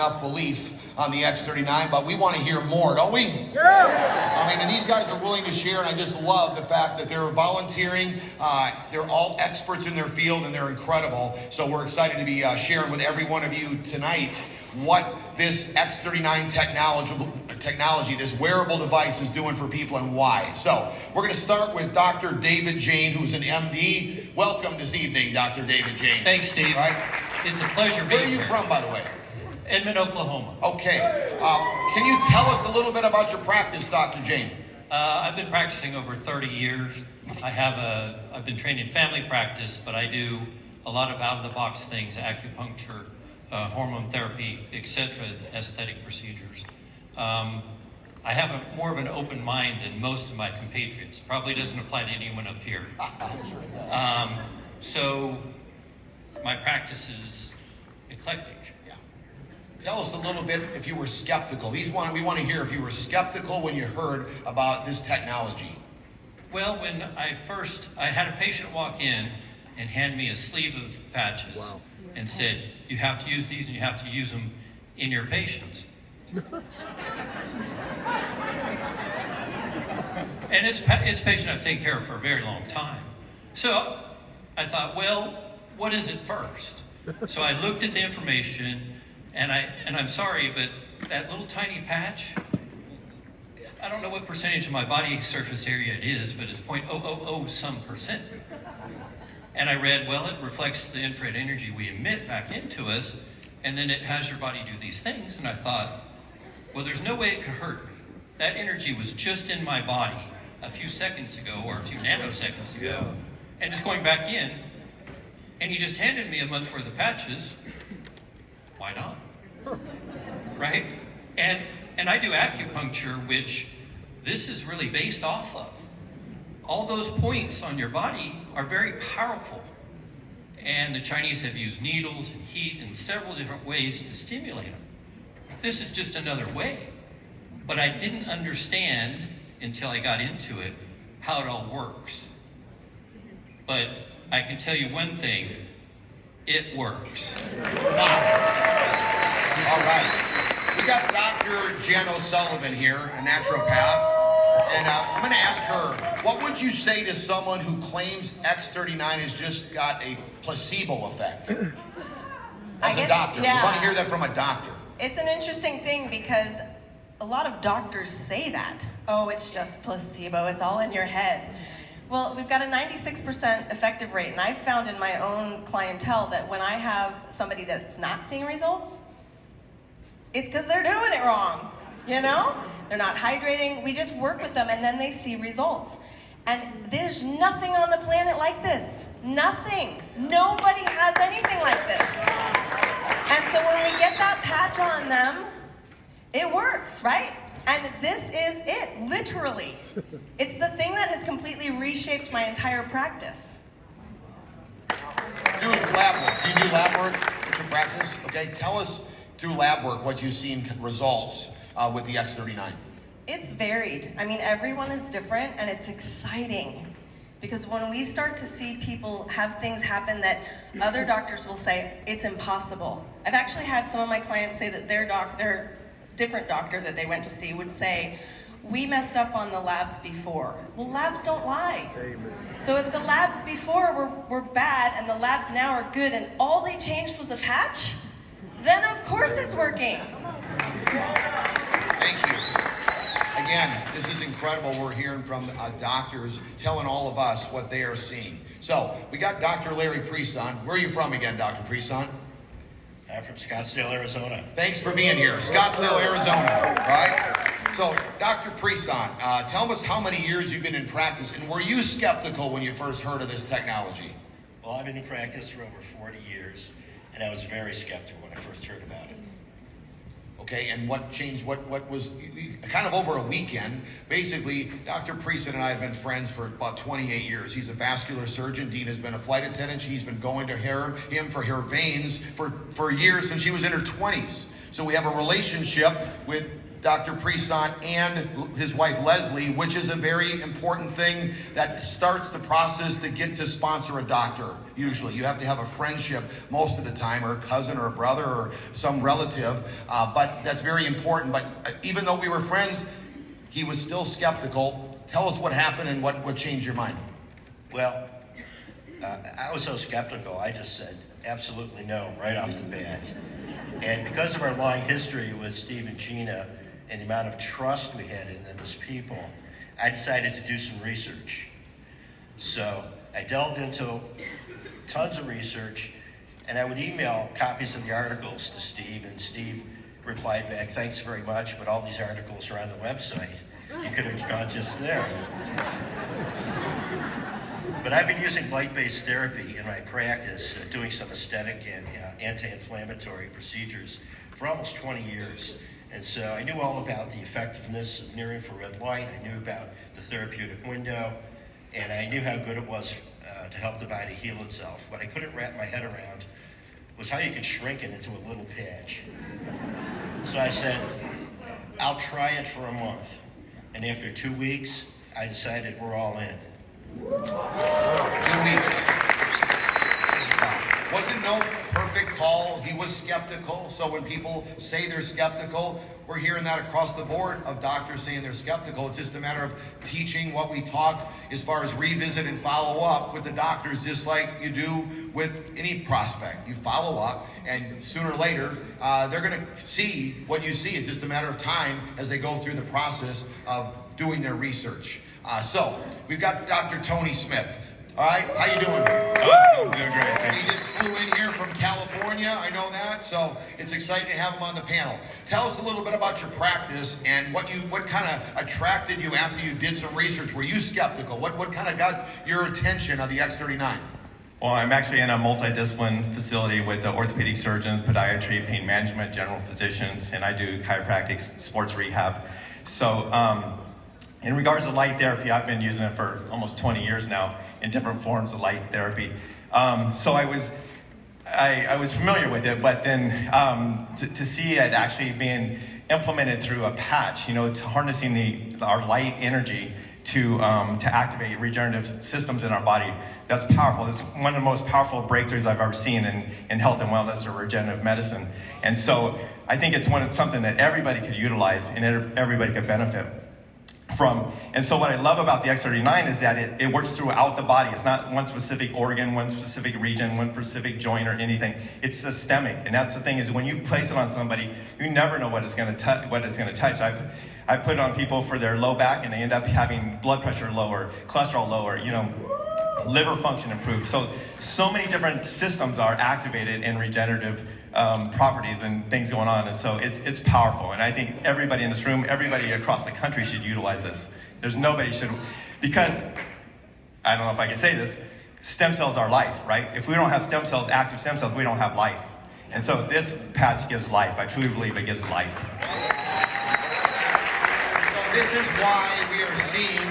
enough belief on the X39, but we want to hear more, don't we? Yeah. I mean, and these guys are willing to share, and I just love the fact that they're volunteering. They're all experts in their field, and they're incredible. So we're excited to be sharing with every one of you tonight what this X39 technology, this wearable device is doing for people and why. So we're going to start with Dr. David Jane, who's an MD. Welcome this evening, Dr. David Jane. Thanks, Steve. Right? It's a pleasure being here. Where are you from, by the way? Edmond, Oklahoma. Okay. Can you tell us a little bit about your practice, Dr. Jane? I've been practicing over 30 years. I've been trained in family practice, but I do a lot of out-of-the-box things, acupuncture, hormone therapy, etc., aesthetic procedures. I have more of an open mind than most of my compatriots. Probably doesn't apply to anyone up here. So my practice is eclectic. Tell us a little bit if you were skeptical. We want to hear if you were skeptical when you heard about this technology. Well, when I had a patient walk in and hand me a sleeve of patches and said, you have to use these and you have to use them in your patients. And it's a patient I've taken care of for a very long time. So I thought, well, what is it first? So I looked at the information. And I'm sorry, but that little tiny patch, I don't know what percentage of my body surface area it is, but it's 0.000 some percent. And I read, well, it reflects the infrared energy we emit back into us, and then it has your body do these things. And I thought, well, there's no way it could hurt me. That energy was just in my body a few seconds ago, or a few nanoseconds ago, and it's going back in. And he just handed me a month's worth of patches. Why not? Right? And I do acupuncture, which this is really based off of. All those points on your body are very powerful. And the Chinese have used needles and heat and several different ways to stimulate them. This is just another way. But I didn't understand until I got into it how it all works. But I can tell you one thing. It works. All right. We got Dr. Jen O'Sullivan here, a naturopath. And I'm going to ask her, what would you say to someone who claims X39 has just got a placebo effect? As a doctor. Yeah. We want to hear that from a doctor. It's an interesting thing because a lot of doctors say that. Oh, it's just placebo. It's all in your head. Well, we've got a 96% effective rate, and I've found in my own clientele that when I have somebody that's not seeing results, it's because they're doing it wrong, you know? They're not hydrating. We just work with them, and then they see results. And there's nothing on the planet like this. Nothing. Nobody has anything like this. And so when we get that patch on them, it works, right? And this is it, literally. It's the thing that has completely reshaped my entire practice. Do lab work. You do lab work with your practice? Okay, tell us through lab work what you've seen results with the X39. It's varied. I mean, everyone is different, and it's exciting. Because when we start to see people have things happen that other doctors will say, it's impossible. I've actually had some of my clients say that their different doctor that they went to see would say, we messed up on the labs before. Well, labs don't lie. Amen. So if the labs before were bad and the labs now are good and all they changed was a patch, then of course it's working. Thank you. Again, this is incredible. We're hearing from doctors telling all of us what they are seeing. So we got Dr. Larry Prieston. Where are you from again, Dr. Prieston? I'm from Scottsdale, Arizona. Thanks for being here. Scottsdale, Arizona, right? So, Dr. Prieston, tell us how many years you've been in practice, and were you skeptical when you first heard of this technology? Well, I've been in practice for over 40 years, and I was very skeptical when I first heard about it. Okay, and what changed? What was kind of over a weekend? Basically, Dr. Prieston and I have been friends for about 28 years. He's a vascular surgeon. Dean has been a flight attendant. She's been going to him for her veins for years since she was in her 20s. So we have a relationship with Dr. Presant and his wife Leslie, which is a very important thing that starts the process to get to sponsor a doctor. Usually you have to have a friendship most of the time, or a cousin or a brother or some relative, but that's very important. But even though we were friends, he was still skeptical. Tell us what happened and what changed your mind. Well, I was so skeptical, I just said absolutely no right off the bat. And because of our long history with Steve and Gina and the amount of trust we had in them as people, I decided to do some research. So I delved into tons of research, and I would email copies of the articles to Steve, and Steve replied back, "Thanks very much, but all these articles are on the website. You could have gone just there." But I've been using light-based therapy in my practice, doing some aesthetic and anti-inflammatory procedures for almost 20 years. And so I knew all about the effectiveness of near-infrared light. I knew about the therapeutic window, and I knew how good it was to help the body heal itself. What I couldn't wrap my head around was how you could shrink it into a little patch. So I said, I'll try it for a month. And after 2 weeks, I decided we're all in. 2 weeks. Wasn't no perfect call. He was skeptical. So when people say they're skeptical, we're hearing that across the board of doctors saying they're skeptical. It's just a matter of teaching what we talk as far as revisit and follow up with the doctors, just like you do with any prospect. You follow up, and sooner or later, they're going to see what you see. It's just a matter of time as they go through the process of doing their research. So we've got Dr. Tony Smith. All right, how you doing? I'm doing great. He just flew in here from California, I know that, so it's exciting to have him on the panel. Tell us a little bit about your practice and what kind of attracted you after you did some research. Were you skeptical? What kind of got your attention on the X39? Well, I'm actually in a multidiscipline facility with the orthopedic surgeons, podiatry, pain management, general physicians, and I do chiropractic, sports rehab. So in regards to light therapy, I've been using it for almost 20 years now in different forms of light therapy. So I was familiar with it, but then to see it actually being implemented through a patch, to harnessing our light energy to activate regenerative systems in our body, that's powerful. It's one of the most powerful breakthroughs I've ever seen in health and wellness or regenerative medicine. And so I think it's something that everybody could utilize and everybody could benefit from. And so what I love about the X39 is that it works throughout the body. It's not one specific organ, one specific region, one specific joint or anything. It's systemic. And that's the thing, is when you place it on somebody, you never know what it's going to touch. I put it on people for their low back, and they end up having blood pressure lower, cholesterol lower, liver function improved. So many different systems are activated in regenerative properties and things going on, and so it's powerful. And I think everybody in this room, everybody across the country should utilize this. There's nobody should, because I don't know if I can say this, stem cells are life, right? If we don't have stem cells, active stem cells, we don't have life. And so this patch gives life. I truly believe it gives life. So this is why we are seeing,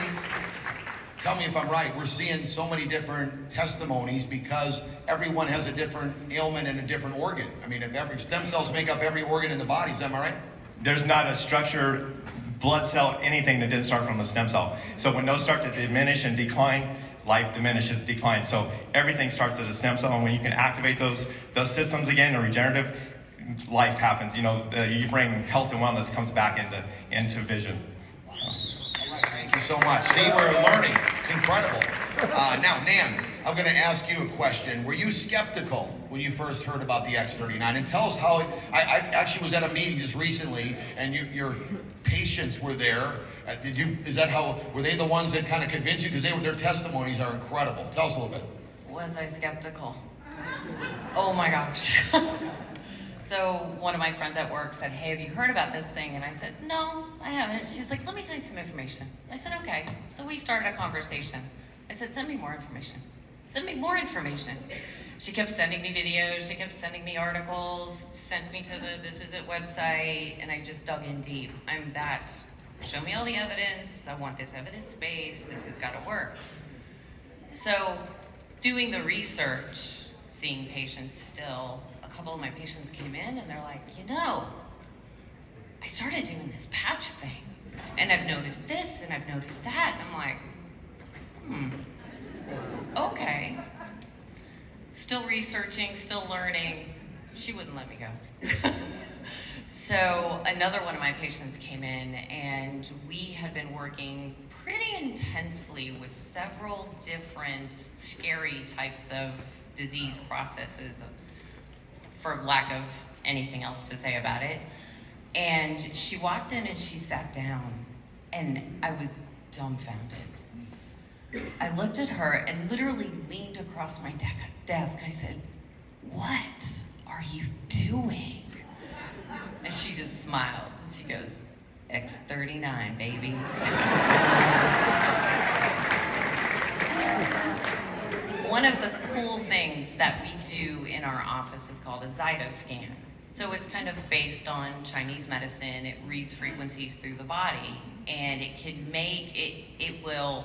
tell me if I'm right, we're seeing so many different testimonies, because everyone has a different ailment and a different organ. I mean, if stem cells make up every organ in the body, am I right? There's not a structure, blood cell, anything that didn't start from a stem cell. So when those start to diminish and decline, life diminishes, declines. So everything starts at a stem cell, and when you can activate those systems again, or regenerative, life happens. You bring health and wellness comes back into vision. Thank you so much. See, we're learning. It's incredible. Now, Nan, I'm going to ask you a question. Were you skeptical when you first heard about the X39? And tell us how. I actually was at a meeting just recently, and your patients were there. Were they the ones that kind of convinced you? Because their testimonies are incredible. Tell us a little bit. Was I skeptical? Oh my gosh. So one of my friends at work said, "Hey, have you heard about this thing?" And I said, "No, I haven't." She's like, "Let me send you some information." I said, "Okay." So we started a conversation. I said, "Send me more information. Send me more information." She kept sending me videos, she kept sending me articles, sent me to the This Is It website, and I just dug in deep. I'm that, show me all the evidence, I want this evidence-based, this has got to work. So doing the research, seeing patients still, a couple of my patients came in and they're like, started doing this patch thing. And I've noticed this and I've noticed that. And I'm like, okay. Still researching, still learning. She wouldn't let me go. So another one of my patients came in, and we had been working pretty intensely with several different scary types of disease processes, for lack of anything else to say about it. And she walked in and she sat down, and I was dumbfounded. I looked at her and literally leaned across my desk. I said, "What are you doing?" And she just smiled. And she goes, "X39, baby." One of the cool things that we do in our office is called a Zytoscan. So it's kind of based on Chinese medicine. It reads frequencies through the body, and it can make it will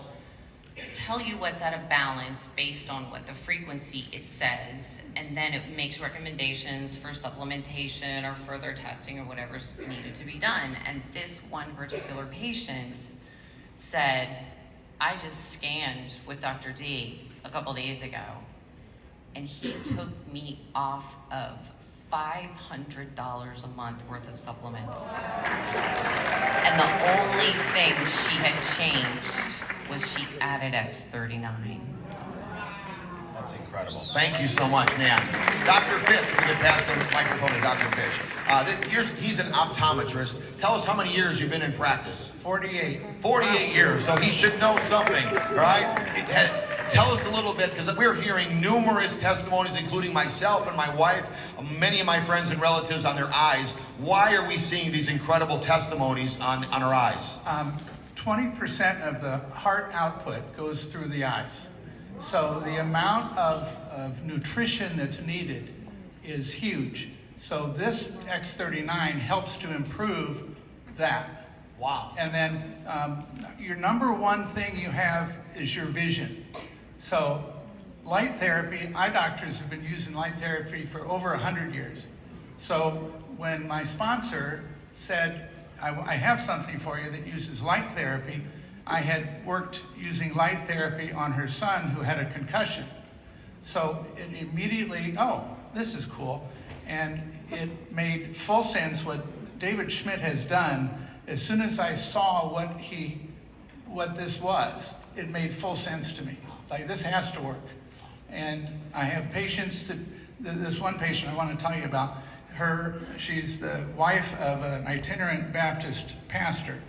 tell you what's out of balance based on what the frequency it says, and then it makes recommendations for supplementation or further testing or whatever's needed to be done. And this one particular patient said, "I just scanned with Dr. D a couple days ago, and he took me off of $500 a month worth of supplements. And the only thing she had changed was she added X39. That's incredible. Thank you so much, man. Dr. Fitch, we get past the microphone to Dr. Fitch. He's an optometrist. Tell us how many years you've been in practice. 48. 48 years, so he should know something, right? Tell us a little bit, because we're hearing numerous testimonies, including myself and my wife, many of my friends and relatives on their eyes. Why are we seeing these incredible testimonies on our eyes? 20% of the heart output goes through the eyes. So the amount of nutrition that's needed is huge. So this X39 helps to improve that. Wow. And then your number one thing you have is your vision. So light therapy, eye doctors have been using light therapy for over 100 years. So when my sponsor said, I have something for you that uses light therapy, I had worked using light therapy on her son who had a concussion. So it immediately, oh, this is cool. And it made full sense what David Schmidt has done. As soon as I saw what this was, it made full sense to me. Like, this has to work. And I have patients this one patient I want to tell you about, she's the wife of an itinerant Baptist pastor,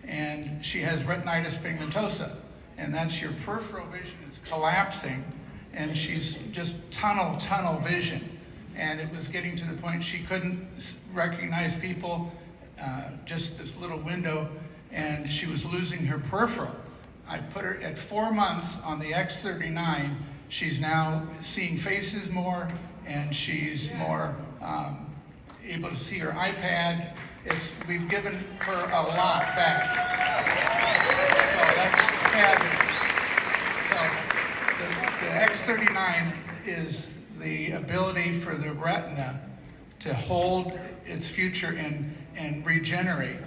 and she has retinitis pigmentosa, and that's your peripheral vision is collapsing, and she's just tunnel vision. And it was getting to the point she couldn't recognize people, just this little window, and she was losing her peripheral. I put her at 4 months on the X39. She's now seeing faces more, and she's more able to see her iPad. We've given her a lot back. So that's fabulous. So the X39 is the ability for the retina to hold its future and regenerate,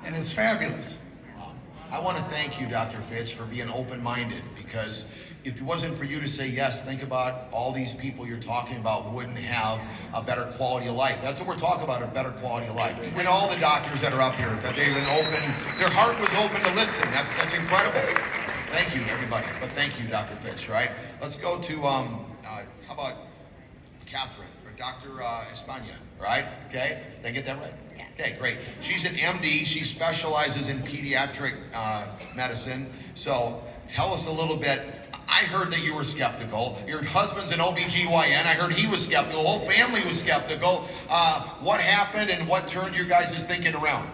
and it's fabulous. I want to thank you, Dr. Fitch, for being open-minded, because if it wasn't for you to say yes, think about all these people you're talking about wouldn't have a better quality of life. That's what we're talking about, a better quality of life. And all the doctors that are up here, that they've been open, their heart was open to listen. That's incredible. Thank you, everybody. But thank you, Dr. Fitch, right? Let's go to, how about Catherine, or Dr. Espana, right? Okay, did I get that right? Yeah. Okay, great. She's an MD. She specializes in pediatric medicine. So tell us a little bit. I heard that you were skeptical. Your husband's an OBGYN. I heard he was skeptical. The whole family was skeptical. What happened and what turned your guys' thinking around?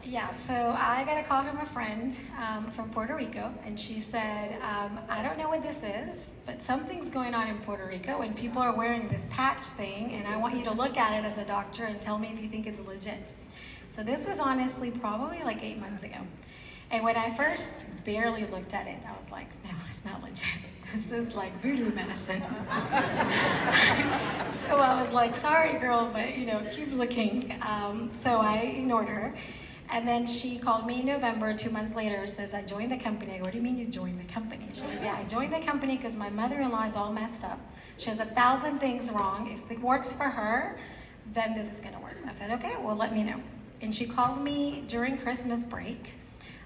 Yeah, so I got a call from a friend from Puerto Rico, and she said, I don't know what this is, but something's going on in Puerto Rico, and people are wearing this patch thing, and I want you to look at it as a doctor and tell me if you think it's legit. So this was honestly probably like 8 months ago. And when I first barely looked at it, I was like, no, it's not legit. This is like voodoo medicine. So I was like, sorry, girl, but keep looking. So I ignored her. And then she called me in November, 2 months later, says, I joined the company. I go, what do you mean you joined the company? She goes, yeah, I joined the company because my mother-in-law is all messed up. She has 1,000 things wrong. If it works for her, then this is gonna work. I said, okay, well, let me know. And she called me during Christmas break.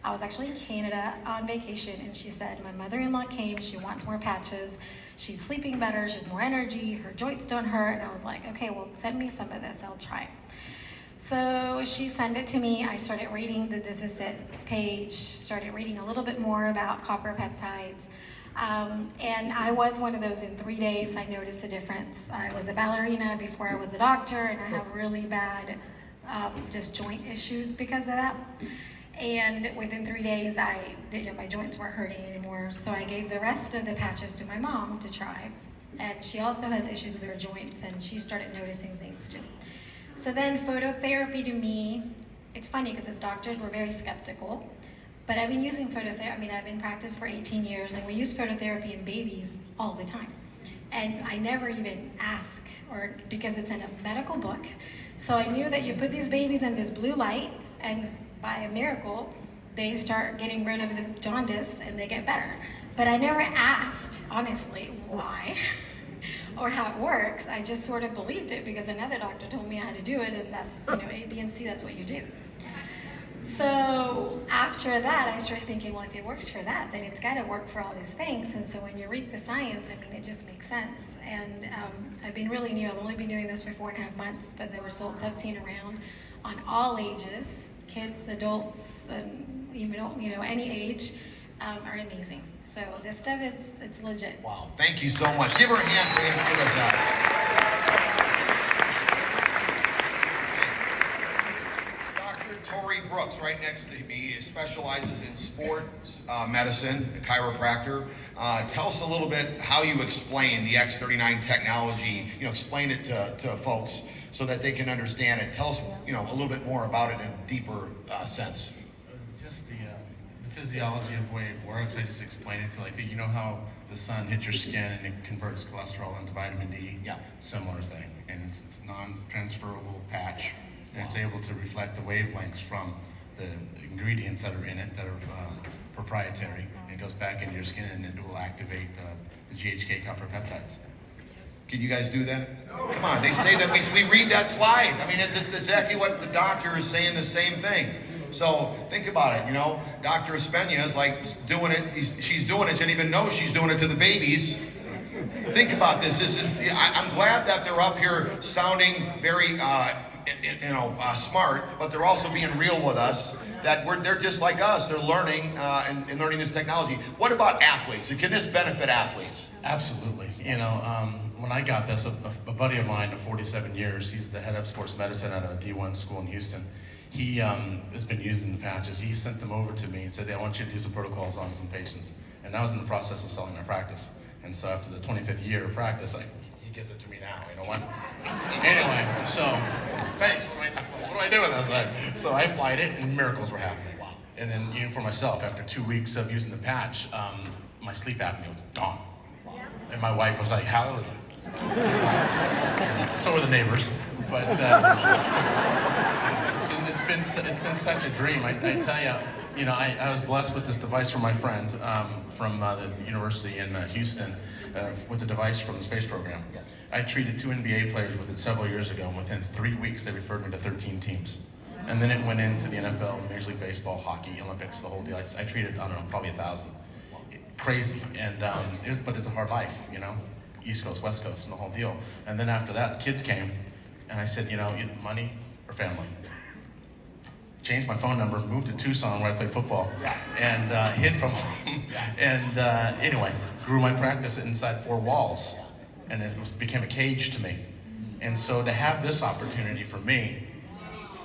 I was actually in Canada on vacation, and she said, my mother-in-law came, she wants more patches, she's sleeping better, she has more energy, her joints don't hurt. And I was like, okay, well, send me some of this, I'll try it. So she sent it to me. I started reading the This Is It page, started reading a little bit more about copper peptides. And I was one of those in 3 days. I noticed a difference. I was a ballerina before I was a doctor, and I have really bad just joint issues because of that. And within 3 days, my joints weren't hurting anymore. So I gave the rest of the patches to my mom to try. And she also has issues with her joints, and she started noticing things too. So then phototherapy to me, it's funny because as doctors, we're very skeptical. But I've been using phototherapy, I've been in practice for 18 years, and we use phototherapy in babies all the time. And I never even ask, or because it's in a medical book. So I knew that you put these babies in this blue light, and by a miracle, they start getting rid of the jaundice and they get better. But I never asked, honestly, why or how it works. I just sort of believed it because another doctor told me how to do it, and that's, A, B, and C, that's what you do. So after that, I started thinking, well, if it works for that, then it's got to work for all these things. And so when you read the science, it just makes sense. And I've been really new. I've only been doing this for 4.5 months, but the results I've seen around on all ages, kids, adults, and even any age, are amazing. So this stuff it's legit. Wow, thank you so much. Give her a hand for give us that. Dr. Tori Brooks, right next to me, specializes in sports medicine, a chiropractor. Tell us a little bit how you explain the X39 technology. Explain it to folks so that they can understand it. Tell us, a little bit more about it in a deeper sense. Just the physiology of the way it works. I just explained it to how the sun hits your skin and it converts cholesterol into vitamin D. Yeah. Similar thing, and it's a non-transferable patch, and it's able to reflect the wavelengths from the ingredients that are in it that are proprietary. And it goes back into your skin and it will activate the GHK copper peptides. Can you guys do that? Come on, they say that we read that slide. It's exactly what the doctor is saying, the same thing. So think about it, Dr. Espena is doing it, she's doing it, she didn't even know she's doing it to the babies. Think about this, I'm glad that they're up here sounding very, smart, but they're also being real with us, that they're just like us, they're learning and learning this technology. What about athletes? Can this benefit athletes? Absolutely. When I got this, a buddy of mine of 47 years, he's the head of sports medicine at a D1 school in Houston. He has been using the patches. He sent them over to me and said, I want you to do some protocols on some patients. And I was in the process of selling my practice. And so after the 25th year of practice, he gives it to me now, Anyway, so thanks. What do I do with this? So I applied it and miracles were happening. Wow. And then for myself, after 2 weeks of using the patch, my sleep apnea was gone. Wow. And my wife was like, hallelujah. So were the neighbors. But it's been such a dream. I tell you, I was blessed with this device from my friend from the university in Houston with the device from the space program. Yes. I treated 2 NBA players with it several years ago, and within 3 weeks they referred me to 13 teams. And then it went into the NFL, Major League Baseball, hockey, Olympics, the whole deal. I treated, probably 1,000. Crazy, and but it's a hard life, East Coast, West Coast, and the whole deal. And then after that, kids came, and I said, money or family? Changed my phone number, moved to Tucson where I play football, and hid from home. And anyway, grew my practice inside 4 walls, and it became a cage to me. And so to have this opportunity for me,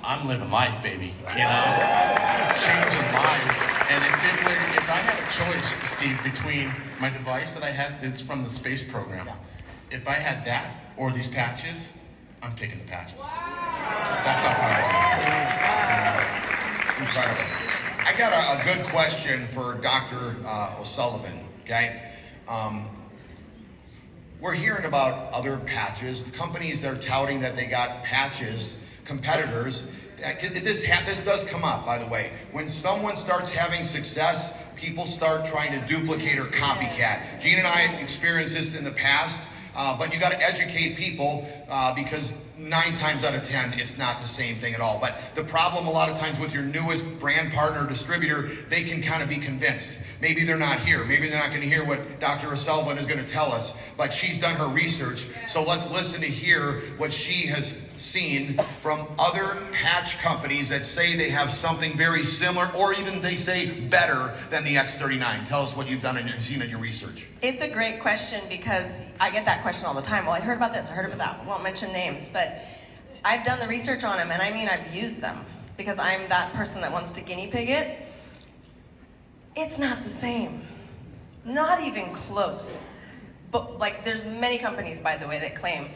I'm living life, baby, changing lives. And if I had a choice, Steve, between my device that I had, it's from the space program. If I had that or these patches, I'm picking the patches. That's how hard it is. Incredible. I got a good question for Dr. O'Sullivan, okay? We're hearing about other patches, companies that are touting that they got patches, competitors. This does come up, by the way. When someone starts having success, people start trying to duplicate or copycat. Gene and I experienced this in the past, but you got to educate people because 9 times out of 10, it's not the same thing at all. But the problem a lot of times with your newest brand partner, distributor, they can kind of be convinced. Maybe they're not here. Maybe they're not going to hear what Dr. O'Sullivan is going to tell us, but she's done her research. So let's listen to hear what she has seen from other patch companies that say they have something very similar, or even they say better than the X39. Tell us what you've done and seen in your research. It's a great question because I get that question all the time. Well, I heard about this, I heard about that. I won't mention names, but I've done the research on them, and I mean I've used them because I'm that person that wants to guinea pig it. It's not the same. Not even close. But like, there's many companies, by the way, that claim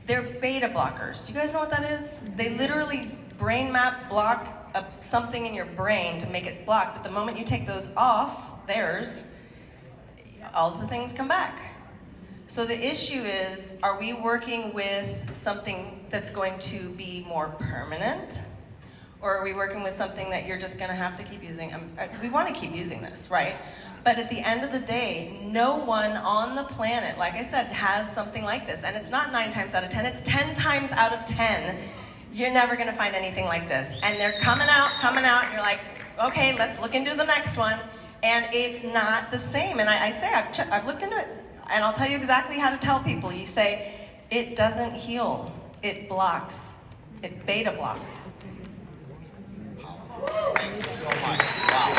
they're beta blockers. Do you guys know what that is? They literally brain map block something in your brain to make it block, but the moment you take those off, theirs, all the things come back. So the issue is, are we working with something that's going to be more permanent? Or are we working with something that you're just gonna have to keep using? We wanna keep using this, right? But at the end of the day, no one on the planet, like I said, has something like this. And it's not 9 times out of 10, it's 10 times out of 10. You're never gonna find anything like this. And they're coming out, and you're like, okay, let's look into the next one. And it's not the same. And I say, I've looked into it, and I'll tell you exactly how to tell people. You say, it doesn't heal, it blocks, it beta blocks. Thank you so much. Wow.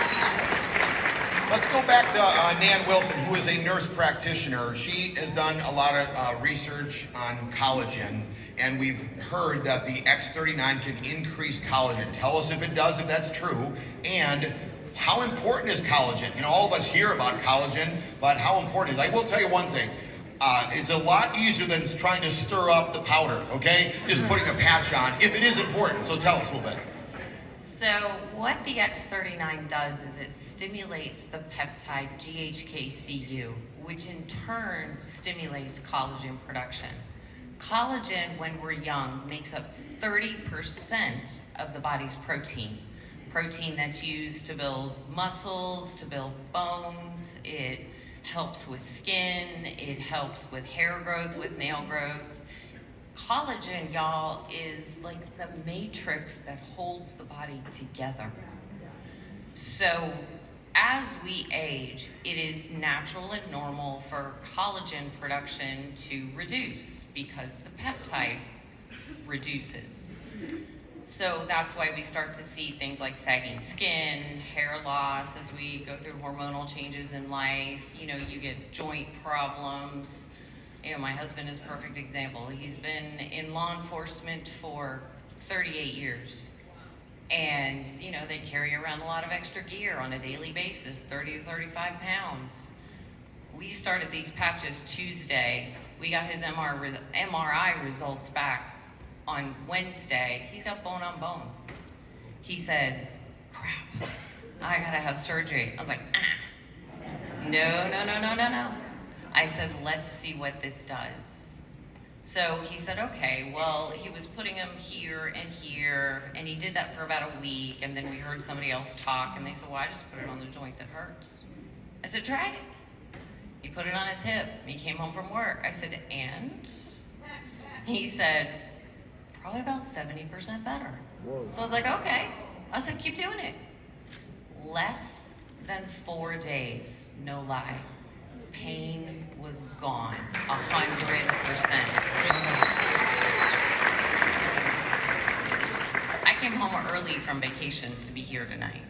Let's go back to Nan Wilson, who is a nurse practitioner. She has done a lot of research on collagen, and we've heard that the X39 can increase collagen. Tell us if it does, if that's true, and how important is collagen? You know, all of us hear about collagen, but how important is it? I will tell you one thing. It's a lot easier than trying to stir up the powder, okay? Just putting a patch on, if it is important. So tell us a little bit. So what the X39 does is it stimulates the peptide GHK-Cu, which in turn stimulates collagen production. Collagen, when we're young, makes up 30% of the body's protein. Protein that's used to build muscles, to build bones. It helps with skin. It helps with hair growth, with nail growth. Collagen, y'all, is like the matrix that holds the body together. So as we age, it is natural and normal for collagen production to reduce because the peptide reduces. So that's why we start to see things like sagging skin, hair loss as we go through hormonal changes in life. You know, you get joint problems. You know, my husband is a perfect example. He's been in law enforcement for 38 years. And, you know, they carry around a lot of extra gear on a daily basis, 30 to 35 pounds. We started these patches Tuesday. We got his MRI results back on Wednesday. He's got bone on bone. He said, crap, I gotta have surgery. I was like, no. I said, let's see what this does. So he said, okay, well, he was putting them here, and he did that for about a week, and then we heard somebody else talk, and they said, well, I just put it on the joint that hurts. I said, try it. He put it on his hip. He came home from work. I said, and? He said, probably about 70% better. Whoa. So I was like, okay. I said, keep doing it. Less than 4 days, no lie. Pain was gone, 100%. I came home early from vacation to be here tonight.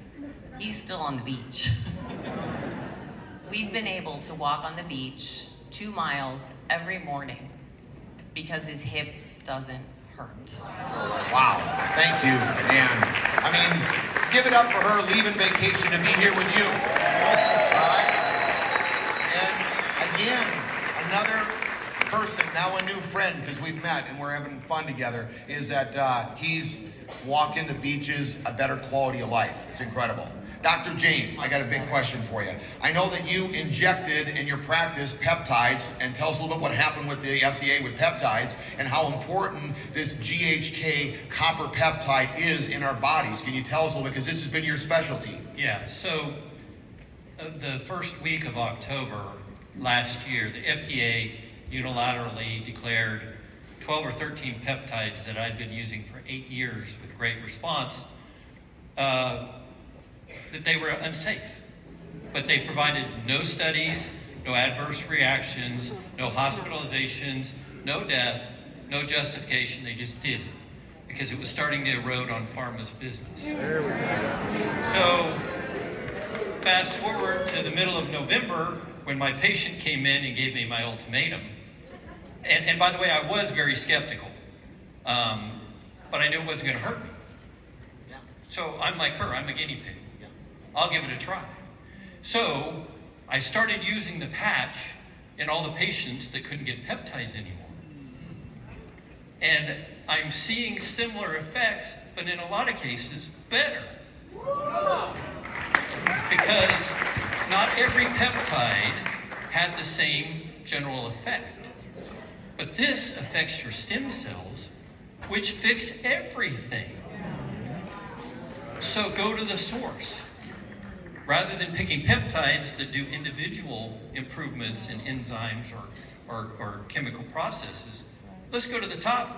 He's still on the beach. We've been able to walk on the beach 2 miles every morning because his hip doesn't hurt. Wow, thank you, Dan. I mean, give it up for her leaving vacation to be here with you. All right? And again, another person, now a new friend, because we've met and we're having fun together, is that he's walking the beaches, a better quality of life. It's incredible. Dr. Jane, I got a big question for you. I know that you injected in your practice peptides, and tell us a little bit what happened with the FDA with peptides and how important this GHK copper peptide is in our bodies. Can you tell us a little bit, because this has been your specialty? Yeah, so the first week of October last year, the FDA unilaterally declared 12 or 13 peptides that I'd been using for 8 years with great response, that they were unsafe. But they provided no studies, no adverse reactions, no hospitalizations, no death, no justification. They just did it because it was starting to erode on pharma's business. So fast forward to the middle of November when my patient came in and gave me my ultimatum. And by the way, I was very skeptical, but I knew it wasn't going to hurt me. So I'm like her, I'm a guinea pig. I'll give it a try. So I started using the patch in all the patients that couldn't get peptides anymore. And I'm seeing similar effects, but in a lot of cases, better. Because not every peptide had the same general effect. But this affects your stem cells, which fix everything. So go to the source. Rather than picking peptides that do individual improvements in enzymes or chemical processes, let's go to the top.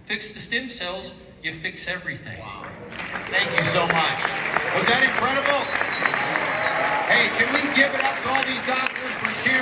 Fix the stem cells, you fix everything. Wow. Thank you so much. Was that incredible? Hey, can we give it up to all these doctors for sharing?